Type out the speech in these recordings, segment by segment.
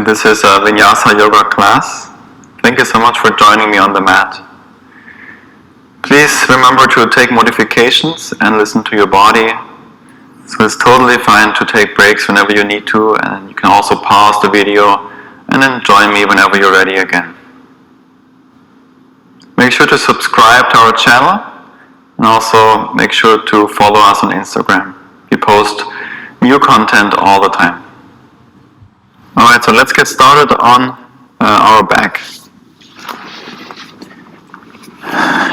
This is a Vinyasa yoga class. Thank you so much for joining me on the mat. Please remember to take modifications and listen to your body. So it's totally fine to take breaks whenever you need to, and you can also pause the video and then join me whenever you're ready again. Make sure to subscribe to our channel and also make sure to follow us on Instagram. We post new content all the time. Alright, so let's get started on our back. In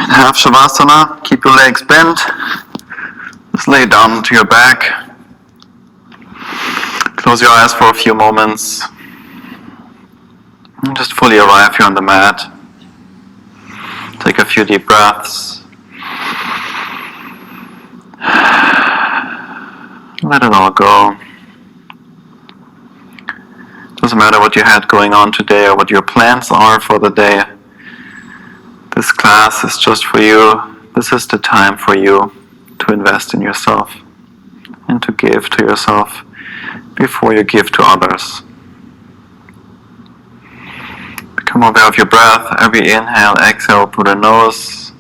half Shavasana, keep your legs bent. Just lay down to your back. Close your eyes for a few moments. And just fully arrive here on the mat. Take a few deep breaths. Let it all go. Doesn't matter what you had going on today or what your plans are for the day. This class is just for you. This is the time for you to invest in yourself and to give to yourself before you give to others. Become aware of your breath. Every inhale, exhale through the nose.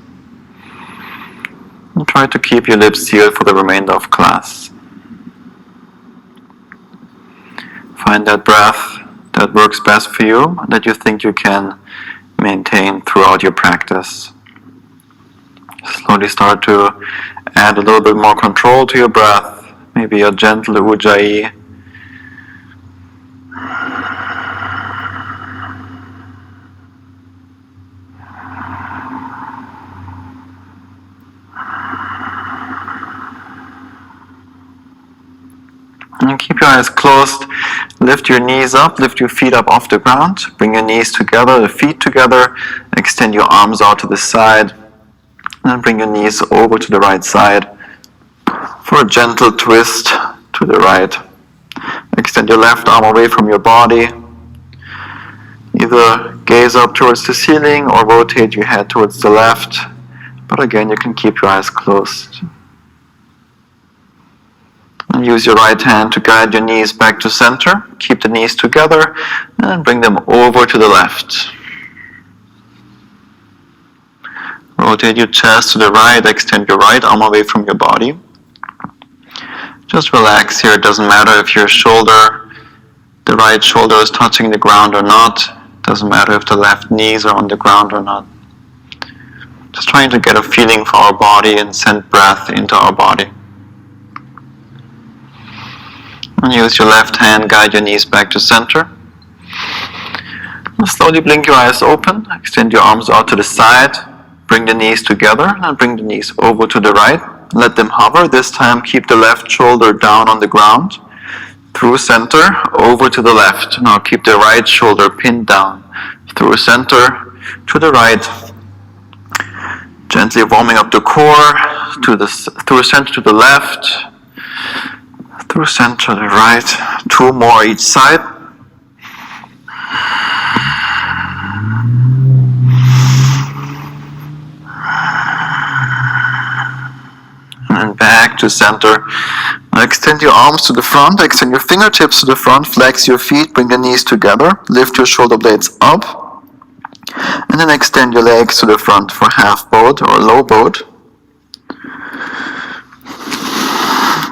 And try to keep your lips sealed for the remainder of class. Find that breath that works best for you, that you think you can maintain throughout your practice. Slowly start to add a little bit more control to your breath, maybe a gentle ujjayi. And keep your eyes closed. Lift your knees up, lift your feet up off the ground. Bring your knees together, the feet together. Extend your arms out to the side. And then bring your knees over to the right side for a gentle twist to the right. Extend your left arm away from your body. Either gaze up towards the ceiling or rotate your head towards the left. But again, you can keep your eyes closed. And use your right hand to guide your knees back to center. Keep the knees together and bring them over to the left. Rotate your chest to the right. Extend your right arm away from your body. Just relax here. It doesn't matter if your the right shoulder is touching the ground or not. It doesn't matter if the left knees are on the ground or not. Just trying to get a feeling for our body and send breath into our body. And use your left hand, guide your knees back to center. And slowly blink your eyes open, extend your arms out to the side, bring the knees together and bring the knees over to the right. Let them hover. This time keep the left shoulder down on the ground, through center, over to the left. Now keep the right shoulder pinned down, through center, to the right. Gently warming up the core, through center to the left, through center to the right, 2 more each side. And back to center. Now extend your arms to the front, extend your fingertips to the front, flex your feet, bring the knees together, lift your shoulder blades up, and then extend your legs to the front for half boat or low boat.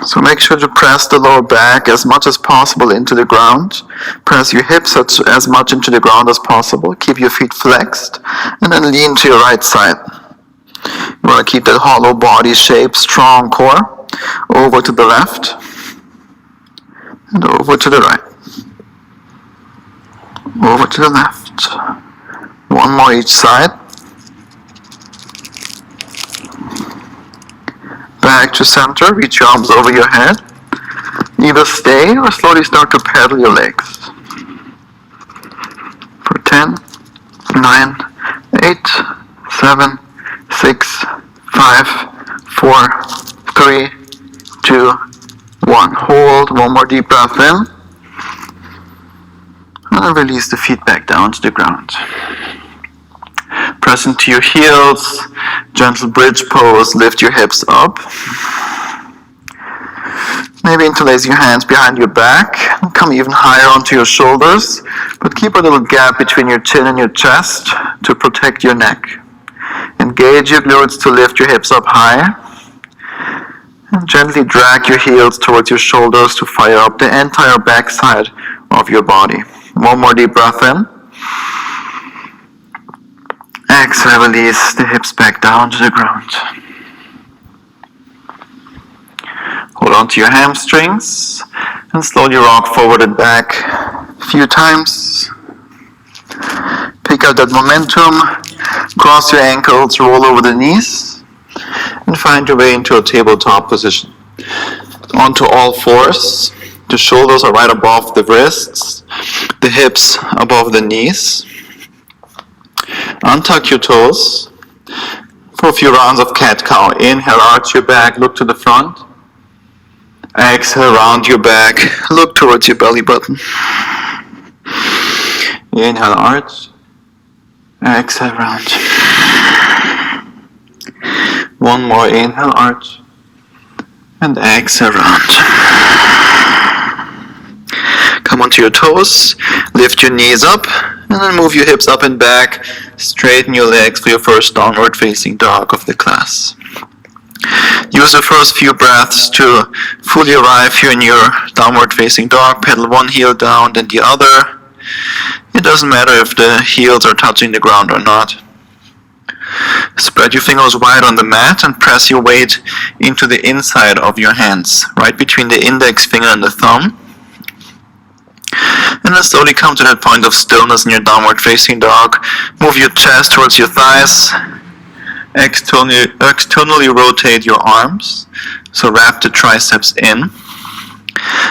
So make sure to press the lower back as much as possible into the ground. Press your hips as much into the ground as possible. Keep your feet flexed and then lean to your right side. You want to keep that hollow body shape, strong core. Over to the left and over to the right. Over to the left. 1 more each side. Back to center, reach your arms over your head. Either stay or slowly start to pedal your legs. For 10, 9, 8, 7, 6, 5, 4, 3, 2, 1. Hold, 1 more deep breath in. And then release the feet back down to the ground. Press into your heels, gentle bridge pose, lift your hips up. Maybe interlace your hands behind your back and come even higher onto your shoulders, but keep a little gap between your chin and your chest to protect your neck. Engage your glutes to lift your hips up high, and gently drag your heels towards your shoulders to fire up the entire back side of your body. One more deep breath in. Exhale, release the hips back down to the ground. Hold on to your hamstrings and slowly rock forward and back a few times. Pick up that momentum, cross your ankles, roll over the knees, and find your way into a tabletop position. Onto all fours. The shoulders are right above the wrists, the hips above the knees. Untuck your toes for a few rounds of cat-cow. Inhale, arch your back, look to the front. Exhale, round your back, look towards your belly button. Inhale, arch. Exhale, round. One more, inhale, arch. And exhale, round. Come onto your toes, lift your knees up, and then move your hips up and back. Straighten your legs for your first downward facing dog of the class. Use the first few breaths to fully arrive here in your downward facing dog. Pedal one heel down, then the other. It doesn't matter if the heels are touching the ground or not. Spread your fingers wide on the mat and press your weight into the inside of your hands, right between the index finger and the thumb. And then slowly come to that point of stillness in your downward facing dog. Move your chest towards your thighs. Externally rotate your arms, so wrap the triceps in,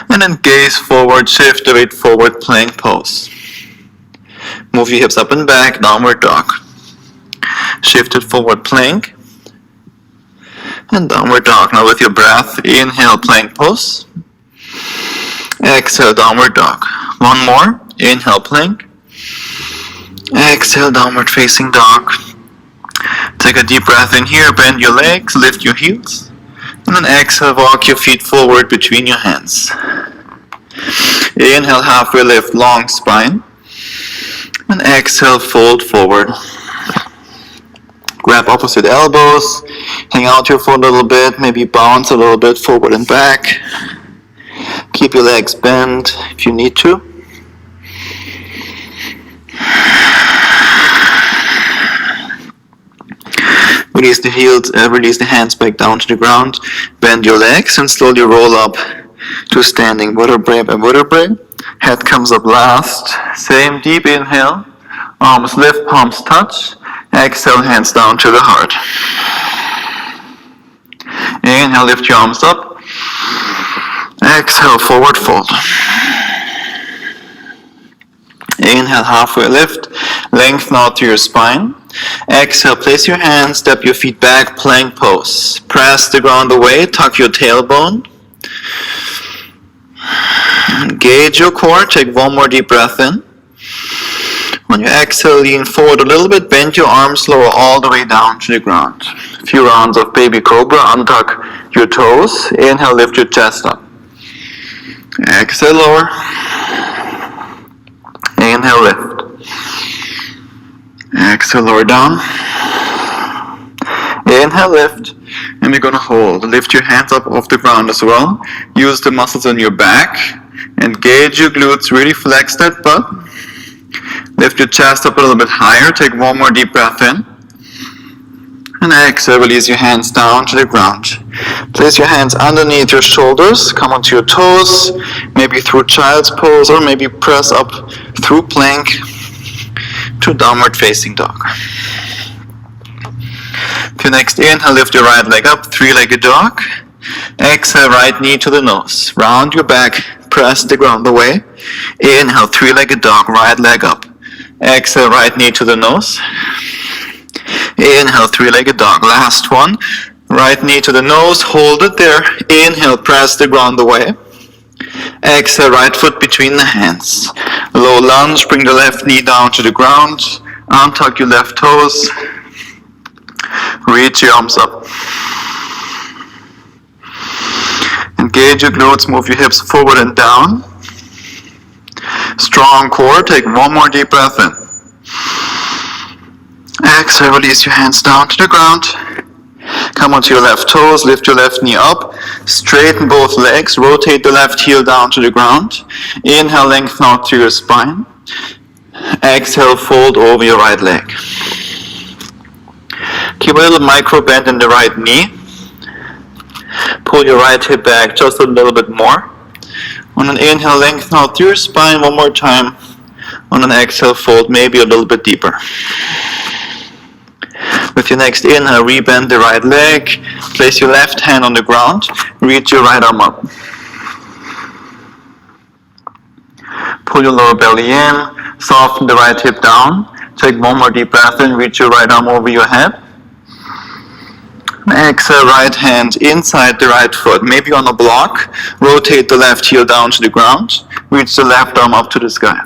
and then gaze forward, shift the weight forward, plank pose. Move your hips up and back, downward dog. Shift it forward, plank, and downward dog. Now with your breath, inhale, plank pose. Exhale, downward dog. One more, inhale, plank. Exhale, downward facing dog. Take a deep breath in here, bend your legs, lift your heels, and then exhale, walk your feet forward between your hands. Inhale, halfway lift, long spine, and exhale, fold forward. Grab opposite elbows, hang out here for a little bit, maybe bounce a little bit forward and back. Keep your legs bent if you need to. Release the heels, release the hands back down to the ground. Bend your legs and slowly roll up to standing vertebrae by vertebrae. Head comes up last. Same deep inhale. Arms lift, palms touch. Exhale, hands down to the heart. Inhale, lift your arms up. Exhale, forward fold. Inhale, halfway lift. Lengthen out to your spine. Exhale, place your hands, step your feet back, plank pose. Press the ground away, tuck your tailbone. Engage your core, take one more deep breath in. On your exhale, lean forward a little bit, bend your arms, lower all the way down to the ground. A few rounds of baby cobra, untuck your toes. Inhale, lift your chest up. Exhale, lower. Inhale, lift. Exhale, lower down. Inhale, lift. And we're going to hold. Lift your hands up off the ground as well. Use the muscles on your back. Engage your glutes. Really flex that butt. Lift your chest up a little bit higher. Take one more deep breath in. And exhale, release your hands down to the ground. Place your hands underneath your shoulders. Come onto your toes. Maybe through child's pose or maybe press up through plank to downward facing dog. For your next inhale, lift your right leg up, three-legged dog. Exhale, right knee to the nose. Round your back, press the ground away. Inhale, three-legged dog, right leg up. Exhale, right knee to the nose. Inhale, three-legged dog. Last one. Right knee to the nose, hold it there. Inhale, press the ground away. Exhale, right foot between the hands. Low lunge, bring the left knee down to the ground. Untuck your left toes. Reach your arms up. Engage your glutes, move your hips forward and down. Strong core, take one more deep breath in. Exhale, release your hands down to the ground. Come onto your left toes, lift your left knee up, straighten both legs, rotate the left heel down to the ground. Inhale, lengthen out through your spine. Exhale, fold over your right leg. Keep a little micro bend in the right knee. Pull your right hip back just a little bit more. On an inhale, lengthen out through your spine one more time. On an exhale, fold maybe a little bit deeper. With your next inhale, rebend the right leg. Place your left hand on the ground. Reach your right arm up. Pull your lower belly in. Soften the right hip down. Take one more deep breath in. Reach your right arm over your head. Exhale, right hand inside the right foot, maybe on a block. Rotate the left heel down to the ground. Reach the left arm up to the sky.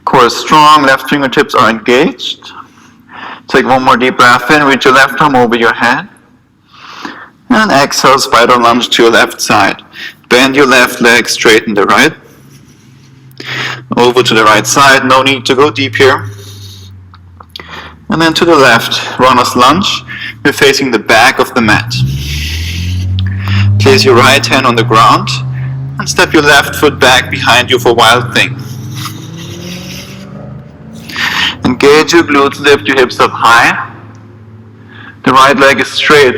Core is strong, left fingertips are engaged. Take one more deep breath in, reach your left arm over your head. And exhale, spider lunge to your left side. Bend your left leg, straighten the right. Over to the right side, no need to go deep here. And then to the left, runner's lunge. We're facing the back of the mat. Place your right hand on the ground and step your left foot back behind you for wild thing. Engage your glutes, lift your hips up high. The right leg is straight.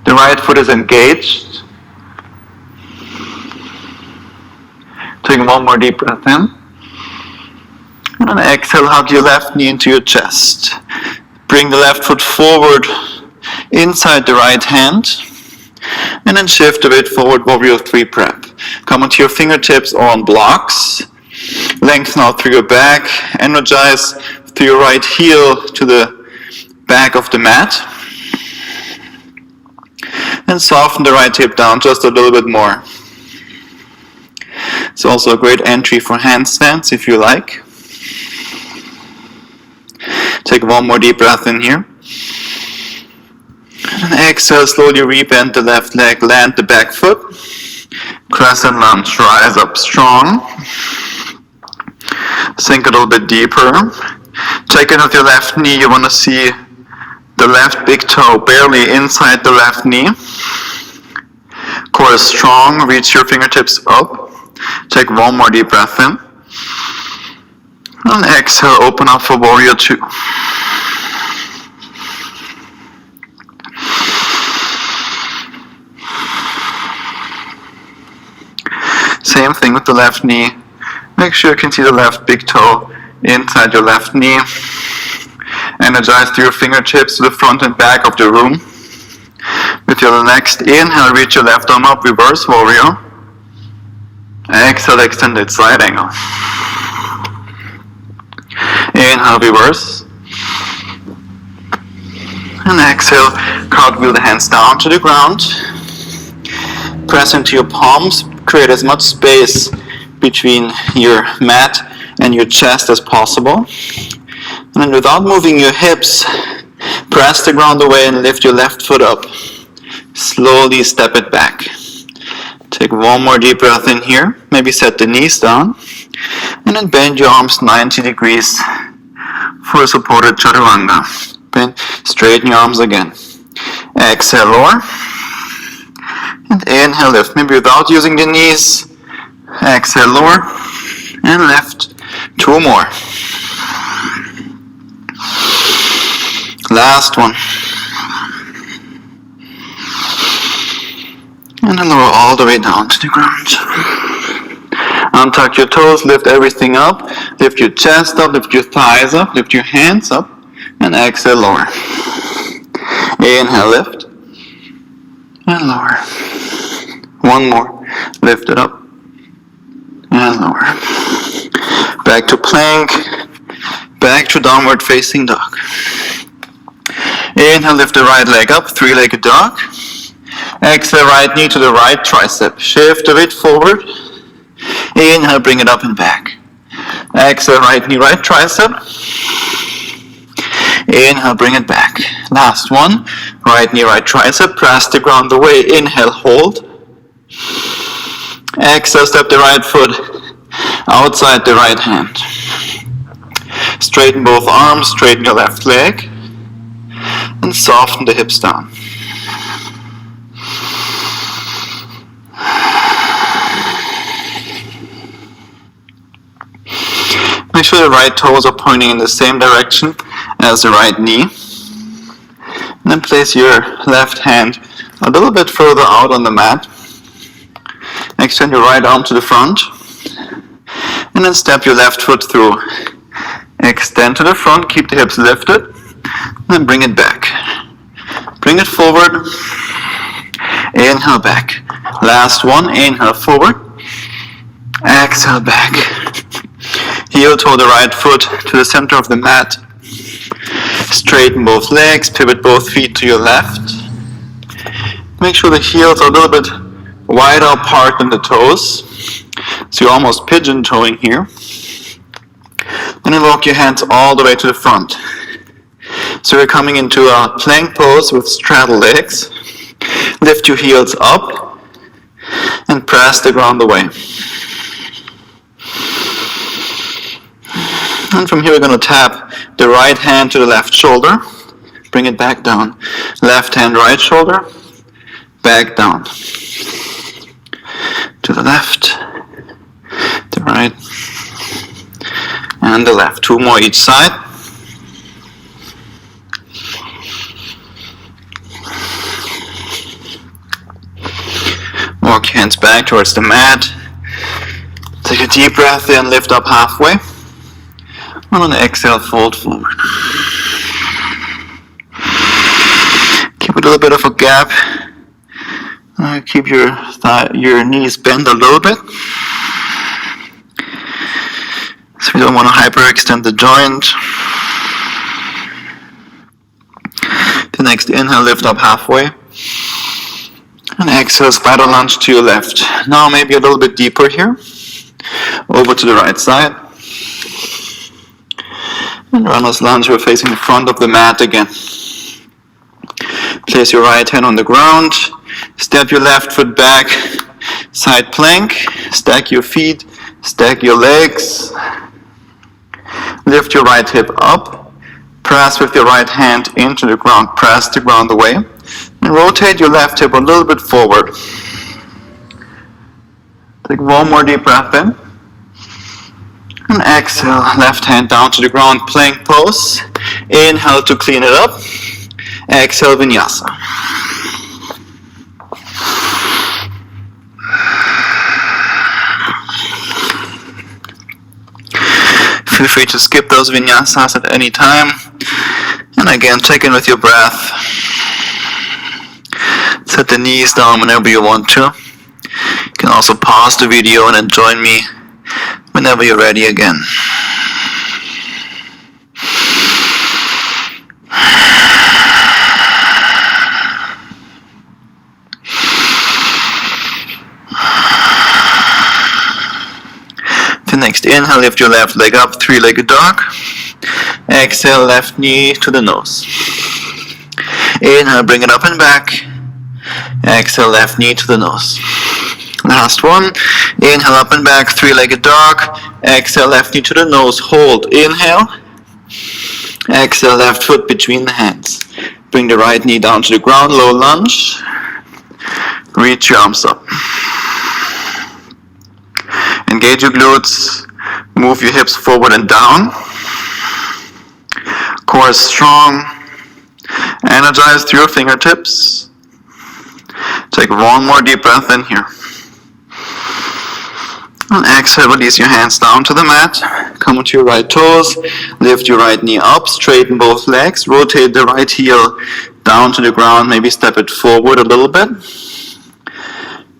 The right foot is engaged. Take one more deep breath in. And then exhale, hug your left knee into your chest. Bring the left foot forward inside the right hand. And then shift a bit forward, warrior 3 prep. Come onto your fingertips or on blocks. Lengthen out through your back. Energize through your right heel to the back of the mat. And soften the right hip down just a little bit more. It's also a great entry for handstands if you like. Take one more deep breath in here. And exhale, slowly rebend the left leg, land the back foot. Crescent lunge, rise up strong. Sink a little bit deeper. Check in with your left knee, you want to see the left big toe barely inside the left knee. Core is strong, reach your fingertips up. Take one more deep breath in. And exhale, open up for warrior 2. Same thing with the left knee. Make sure you can see the left big toe inside your left knee. Energize through your fingertips to the front and back of the room. With your next inhale, reach your left arm up, reverse warrior. Exhale, extended side angle. Inhale, reverse. And exhale, cartwheel the hands down to the ground. Press into your palms. Create as much space between your mat and your chest as possible. And then without moving your hips, press the ground away and lift your left foot up. Slowly step it back. Take one more deep breath in here. Maybe set the knees down. And then bend your arms 90 degrees for a supported chaturanga. Bend, straighten your arms again. Exhale, lower. And inhale, lift. Maybe without using the knees. Exhale, lower. And lift. 2 more. Last one. And then lower all the way down to the ground. Untuck your toes, lift everything up. Lift your chest up, lift your thighs up, lift your hands up. And exhale, lower. Inhale, lift. And lower. One more. Lift it up. And lower. Back to plank. Back to downward facing dog. Inhale, lift the right leg up, 3-legged dog. Exhale, right knee to the right tricep. Shift a bit forward. Inhale, bring it up and back. Exhale, right knee, right tricep. Inhale, bring it back. Last one. Right knee, right tricep. Press the ground away. Inhale, hold. Exhale, step the right foot outside the right hand. Straighten both arms, straighten your left leg, and soften the hips down. Make sure the right toes are pointing in the same direction as the right knee. And then place your left hand a little bit further out on the mat. Extend your right arm to the front. And then step your left foot through. Extend to the front, keep the hips lifted. And then bring it back. Bring it forward. Inhale back. Last one, inhale forward. Exhale back. Heel toe the right foot to the center of the mat. Straighten both legs, pivot both feet to your left. Make sure the heels are a little bit wider apart than the toes. So you're almost pigeon-toeing here. And then walk your hands all the way to the front. So we're coming into a plank pose with straddle legs. Lift your heels up and press the ground away. And from here we're going to tap the right hand to the left shoulder. Bring it back down. Left hand, right shoulder. Back down. To the left. The right. And the left. Two more each side. Walk your hands back towards the mat. Take a deep breath in, lift up halfway. And on the exhale, fold forward. Keep a little bit of a gap. Keep your knees bent a little bit. So we don't want to hyperextend the joint. The next inhale, lift up halfway. And exhale, spider lunge to your left. Now maybe a little bit deeper here. Over to the right side. And runner's lunge, we're facing the front of the mat again. Place your right hand on the ground. Step your left foot back. Side plank. Stack your feet. Stack your legs. Lift your right hip up. Press with your right hand into the ground. Press the ground away. And rotate your left hip a little bit forward. Take one more deep breath in. And exhale, left hand down to the ground, plank pose. Inhale to clean it up. Exhale, vinyasa. Feel free to skip those vinyasas at any time. And again, check in with your breath. Set the knees down whenever you want to. You can also pause the video and then join me whenever you're ready again. The next inhale, lift your left leg up, three-legged dog. Exhale, left knee to the nose. Inhale, bring it up and back. Exhale, left knee to the nose. Last one. Inhale, up and back, three-legged dog. Exhale, left knee to the nose. Hold. Inhale. Exhale, left foot between the hands. Bring the right knee down to the ground, low lunge. Reach your arms up. Engage your glutes. Move your hips forward and down. Core is strong. Energize through your fingertips. Take one more deep breath in here. And exhale, release your hands down to the mat. Come onto your right toes. Lift your right knee up. Straighten both legs. Rotate the right heel down to the ground. Maybe step it forward a little bit.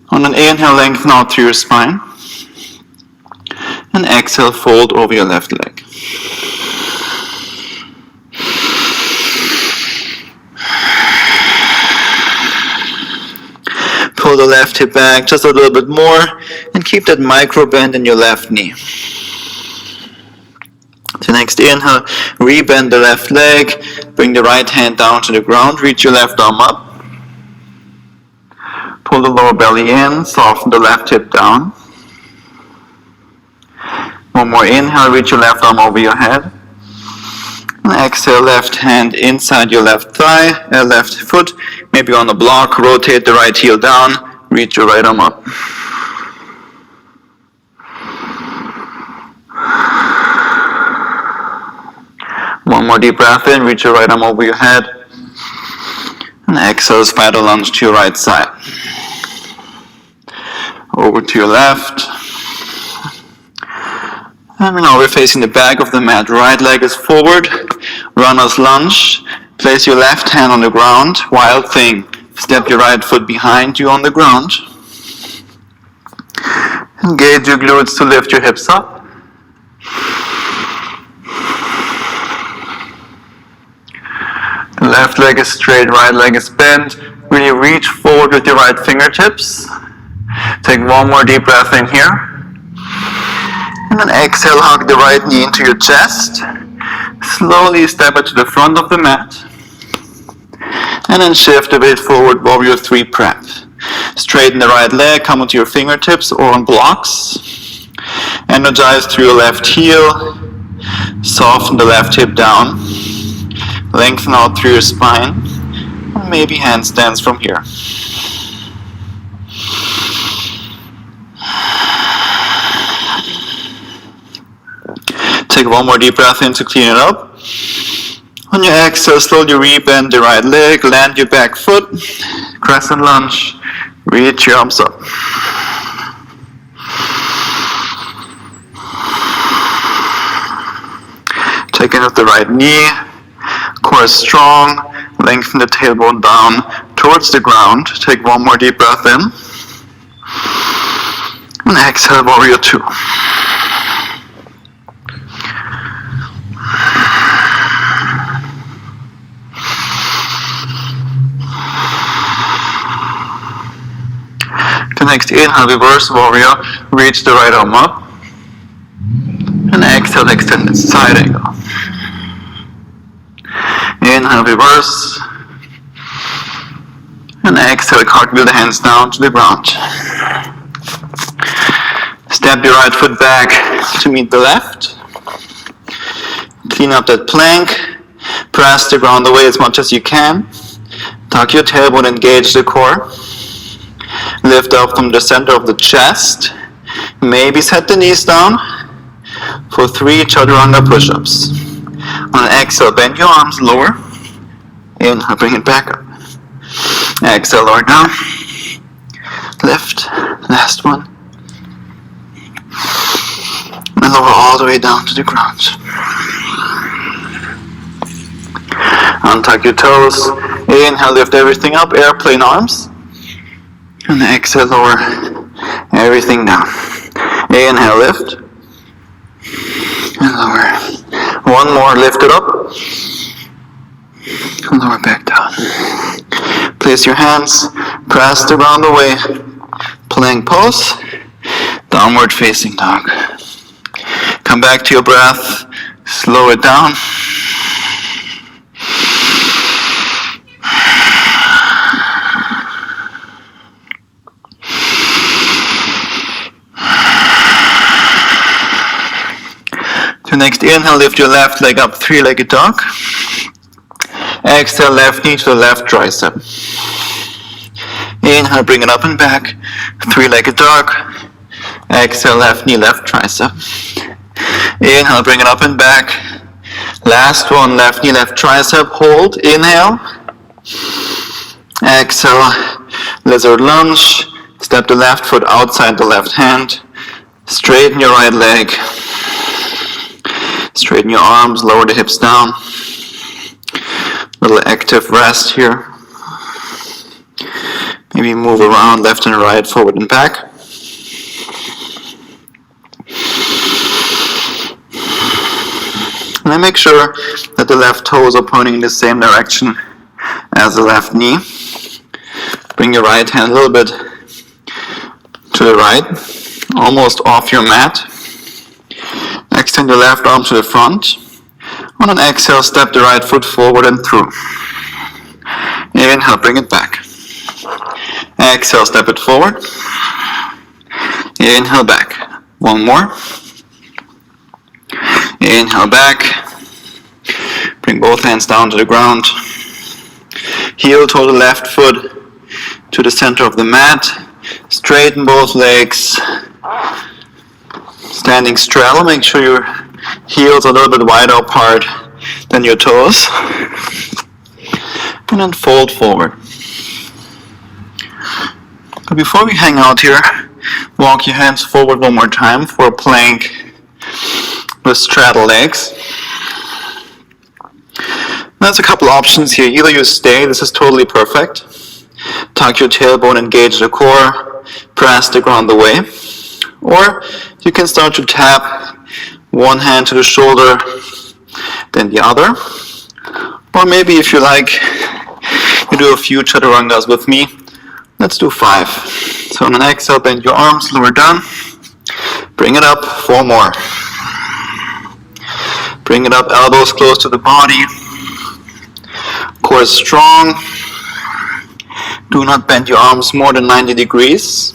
On an inhale, lengthen out through your spine. And exhale, fold over your left leg. Pull the left hip back just a little bit more and keep that micro bend in your left knee. The next inhale, rebend the left leg, bring the right hand down to the ground, reach your left arm up. Pull the lower belly in, soften the left hip down. One more inhale, reach your left arm over your head. And exhale, left hand inside your left thigh, left foot, maybe on the block, rotate the right heel down, reach your right arm up. One more deep breath in, reach your right arm over your head. And exhale, spider lunge to your right side. Over to your left. And now we're facing the back of the mat. Right leg is forward, runner's lunge. Place your left hand on the ground, wild thing. Step your right foot behind you on the ground. Engage your glutes to lift your hips up. The left leg is straight, right leg is bent. Really reach forward with your right fingertips. Take one more deep breath in here. And then exhale, hug the right knee into your chest. Slowly step it to the front of the mat. And then shift a bit forward, warrior 3 prep. Straighten the right leg, come onto your fingertips or on blocks. Energize through your left heel. Soften the left hip down. Lengthen out through your spine. And maybe handstands from here. Take one more deep breath in to clean it up. On your exhale, slowly rebend the right leg, land your back foot, crescent lunge, reach your arms up. Take in with the right knee, core is strong, lengthen the tailbone down towards the ground. Take one more deep breath in. And exhale, warrior 2. The next inhale, reverse warrior, reach the right arm up. And exhale, extended side angle. Inhale, reverse. And exhale, cartwheel the hands down to the ground. Step your right foot back to meet the left. Clean up that plank. Press the ground away as much as you can. Tuck your tailbone, engage the core. Lift up from the center of the chest. Maybe set the knees down for 3 chaturanga push-ups. On exhale, bend your arms lower. Inhale, bring it back up. Exhale, lower down. Lift. Last one. And lower all the way down to the ground. Untuck your toes. Inhale, lift everything up. Airplane arms. And exhale, lower everything down. Inhale, lift. And lower. One more, lift it up. And lower back down. Place your hands, press the ground away. Plank pose. Downward facing dog. Come back to your breath. Slow it down. The next inhale, lift your left leg up, 3-legged dog. Exhale, left knee to the left tricep. Inhale, bring it up and back, 3-legged dog. Exhale, left knee, left tricep. Inhale, bring it up and back. Last one, left knee, left tricep. Hold, inhale. Exhale, lizard lunge. Step the left foot outside the left hand. Straighten your right leg. Straighten your arms, lower the hips down. Little active rest here. Maybe move around left and right, forward and back. And then make sure that the left toes are pointing in the same direction as the left knee. Bring your right hand a little bit to the right, almost off your mat. Exhale. Extend your left arm to the front. On an exhale, step the right foot forward and through. Inhale, bring it back. Exhale, step it forward. Inhale, back. One more. Inhale, back. Bring both hands down to the ground. Heel toe the left foot to the center of the mat. Straighten both legs. Standing straddle. Make sure your heels are a little bit wider apart than your toes. And then fold forward. But before we hang out here, walk your hands forward one more time for a plank with straddle legs. There's a couple options here. Either you stay, this is totally perfect. Tuck your tailbone, engage the core, press the ground away. Or you can start to tap one hand to the shoulder, then the other. Or maybe if you like, you do a few chaturangas with me. Let's do 5. So on an exhale, bend your arms, lower down. Bring it up, 4 more. Bring it up, elbows close to the body. Core is strong. Do not bend your arms more than 90 degrees.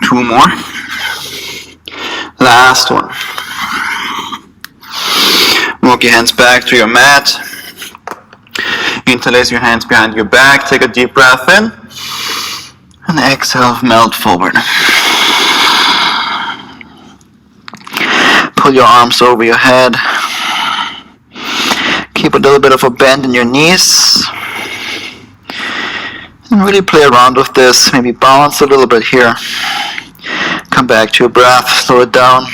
2 more. Last one. Walk your hands back to your mat. Interlace your hands behind your back. Take a deep breath in. And exhale, melt forward. Pull your arms over your head. Keep a little bit of a bend in your knees. And really play around with this. Maybe bounce a little bit here. Come back to your breath. Slow it down.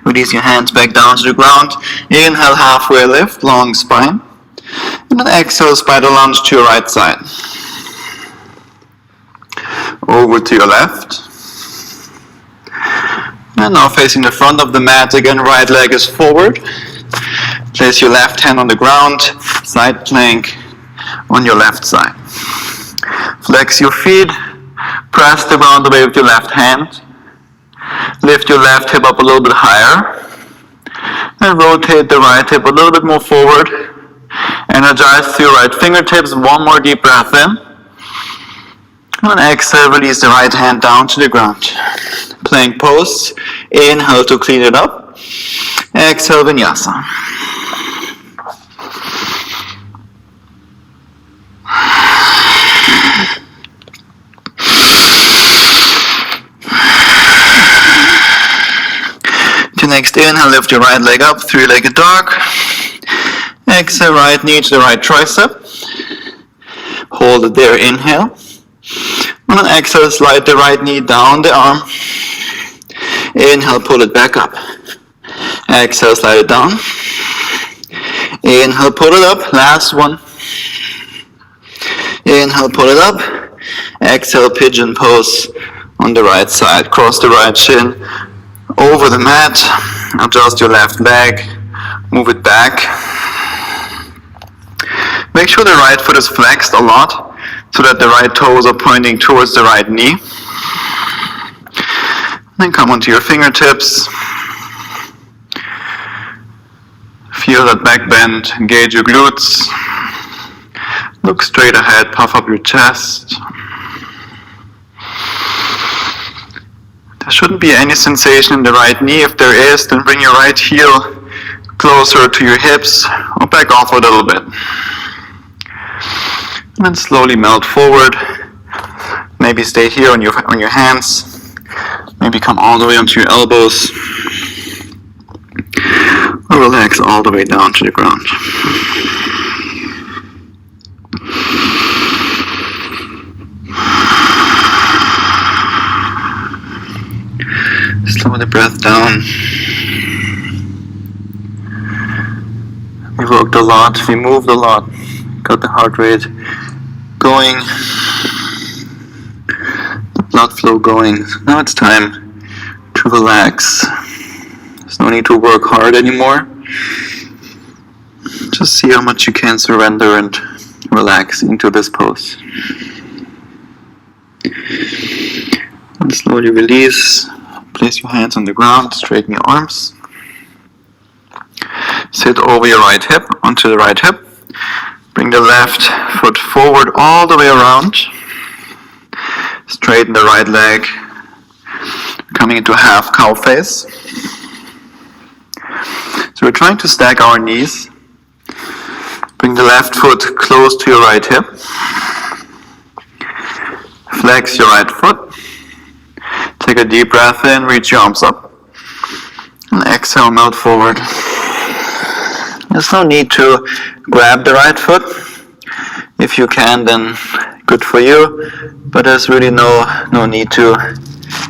Release your hands back down to the ground. Inhale, halfway lift, long spine. And then exhale, spider lunge to your right side. Over to your left. And now facing the front of the mat again, right leg is forward. Place your left hand on the ground, side plank on your left side. Flex your feet, press the ground away with your left hand. Lift your left hip up a little bit higher. And rotate the right hip a little bit more forward. Energize through your right fingertips, 1 more deep breath in. And exhale, release the right hand down to the ground. Plank pose. Inhale to clean it up. Exhale, vinyasa. To next inhale, lift your right leg up, 3-legged dog. Exhale, right knee to the right tricep. Hold it there, inhale. On an exhale, slide the right knee down the arm. Inhale, pull it back up. Exhale, slide it down. Inhale, pull it up. Last one. Inhale, pull it up. Exhale, pigeon pose on the right side. Cross the right shin over the mat. Adjust your left leg. Move it back. Make sure the right foot is flexed a lot so that the right toes are pointing towards the right knee. Then come onto your fingertips. Feel that back bend, engage your glutes. Look straight ahead, puff up your chest. There shouldn't be any sensation in the right knee. If there is, then bring your right heel closer to your hips or back off a little bit. And then slowly melt forward. Maybe stay here on your hands. Maybe come all the way onto your elbows. Or relax all the way down to the ground. Slow the breath down. We worked a lot, we moved a lot, got the heart rate going, the blood flow going. So now it's time to relax. There's no need to work hard anymore. Just see how much you can surrender and relax into this pose. And slowly release. Place your hands on the ground, straighten your arms. Sit over your right hip, onto the right hip. Bring the left foot forward all the way around. Straighten the right leg, coming into half cow face. So we're trying to stack our knees. Bring the left foot close to your right hip. Flex your right foot. Take a deep breath in, reach your arms up. And exhale, melt forward. There's no need to grab the right foot. If you can, then good for you. But there's really no need to.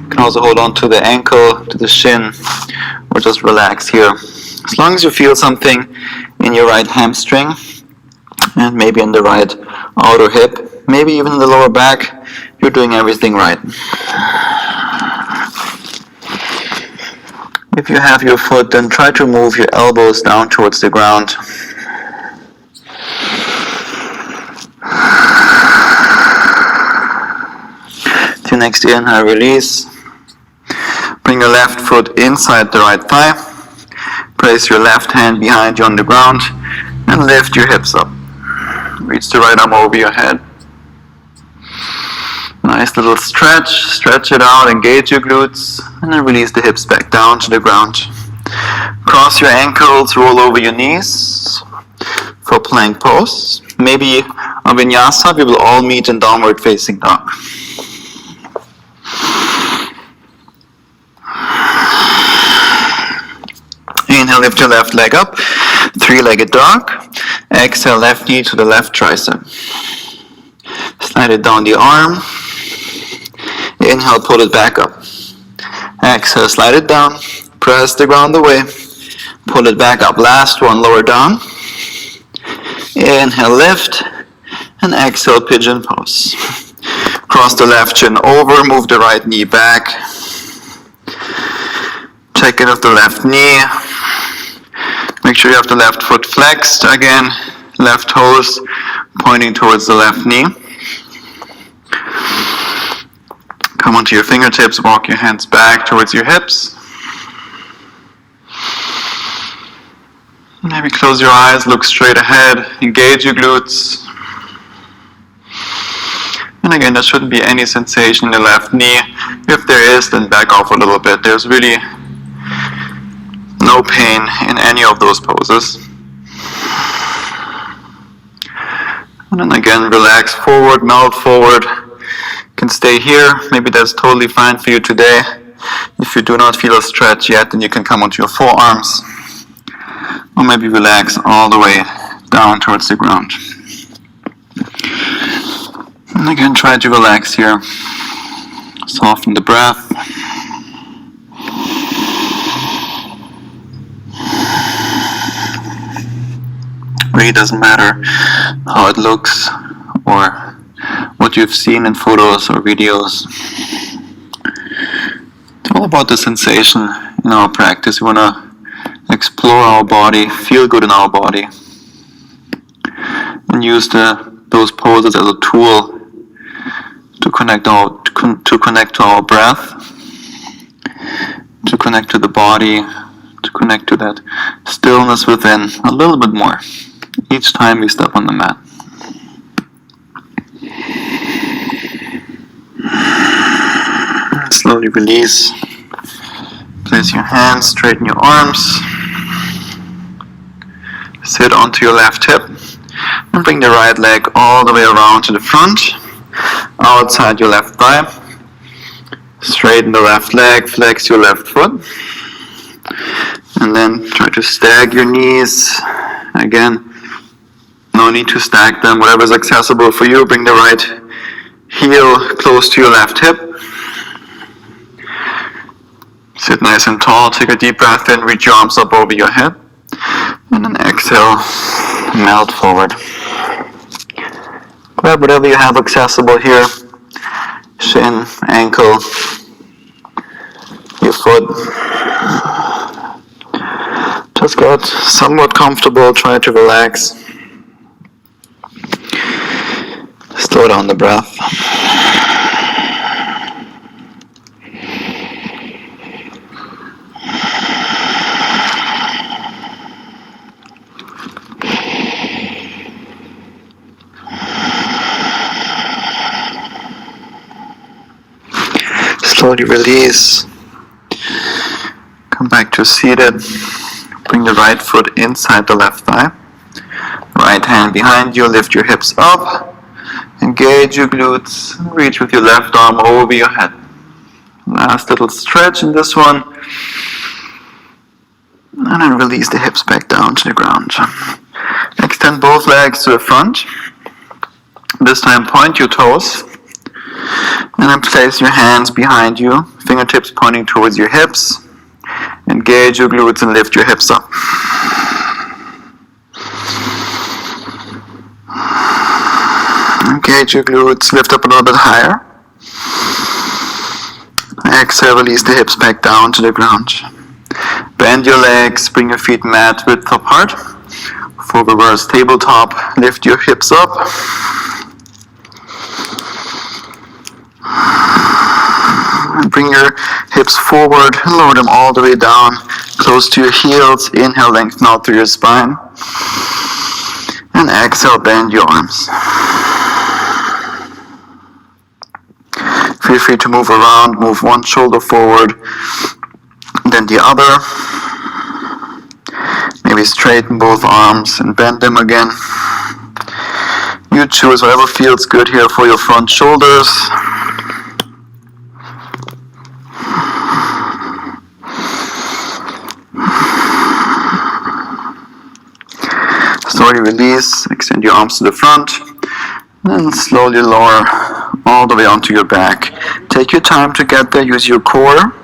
You can also hold on to the ankle, to the shin, or just relax here. As long as you feel something in your right hamstring, and maybe in the right outer hip, maybe even in the lower back, you're doing everything right. If you have your foot, then try to move your elbows down towards the ground. To your next inhale, release. Bring your left foot inside the right thigh. Place your left hand behind you on the ground and lift your hips up. Reach the right arm over your head. Nice little stretch. Stretch it out, engage your glutes, and then release the hips back down to the ground. Cross your ankles, roll over your knees for plank pose. Maybe a vinyasa, we will all meet in downward facing dog. Inhale, lift your left leg up, three-legged dog. Exhale, left knee to the left tricep. Slide it down the arm. Inhale, pull it back up. Exhale, slide it down. Press the ground away. Pull it back up. Last one, lower down. Inhale, lift. And exhale, pigeon pose. Cross the left shin over. Move the right knee back. Check in with the left knee. Make sure you have the left foot flexed. Again, left toes pointing towards the left knee. Come onto your fingertips, walk your hands back towards your hips. Maybe close your eyes, look straight ahead, engage your glutes. And again, there shouldn't be any sensation in the left knee. If there is, then back off a little bit. There's really no pain in any of those poses. And then again, relax forward, melt forward. You can stay here. Maybe that's totally fine for you today. If you do not feel a stretch yet, then you can come onto your forearms. Or maybe relax all the way down towards the ground. And again, try to relax here. Soften the breath. Really doesn't matter how it looks or what you've seen in photos or videos. It's all about the sensation in our practice. We want to explore our body, feel good in our body, and use those poses as a tool to connect to our breath, to connect to the body, to connect to that stillness within a little bit more each time we step on the mat. Slowly release. Place your hands, straighten your arms. Sit onto your left hip and bring the right leg all the way around to the front, outside your left thigh. Straighten the left leg, flex your left foot, and then try to stag your knees. Again, no need to stack them. Whatever is accessible for you. Bring the right heel close to your left hip. Sit nice and tall. Take a deep breath in. Reach your arms up over your head. And then exhale. Melt forward. Grab whatever you have accessible here. Shin, ankle, your foot. Just get somewhat comfortable. Try to relax. Slow down the breath. Slowly release. Come back to seated. Bring the right foot inside the left thigh. Right hand behind you, lift your hips up. Engage your glutes. Reach with your left arm over your head. Last little stretch in this one. And then release the hips back down to the ground. Extend both legs to the front. This time point your toes. And then place your hands behind you, fingertips pointing towards your hips. Engage your glutes and lift your hips up. Engage your glutes, lift up a little bit higher. Exhale, release the hips back down to the ground. Bend your legs, bring your feet mat width apart. For reverse tabletop, lift your hips up. Bring your hips forward, lower them all the way down, close to your heels. Inhale, lengthen out through your spine. And exhale, bend your arms. Feel free to move around, move one shoulder forward, then the other. Maybe straighten both arms and bend them again. You choose whatever feels good here for your front shoulders. Slowly release, extend your arms to the front, and slowly lower all the way onto your back. Take your time to get there, use your core.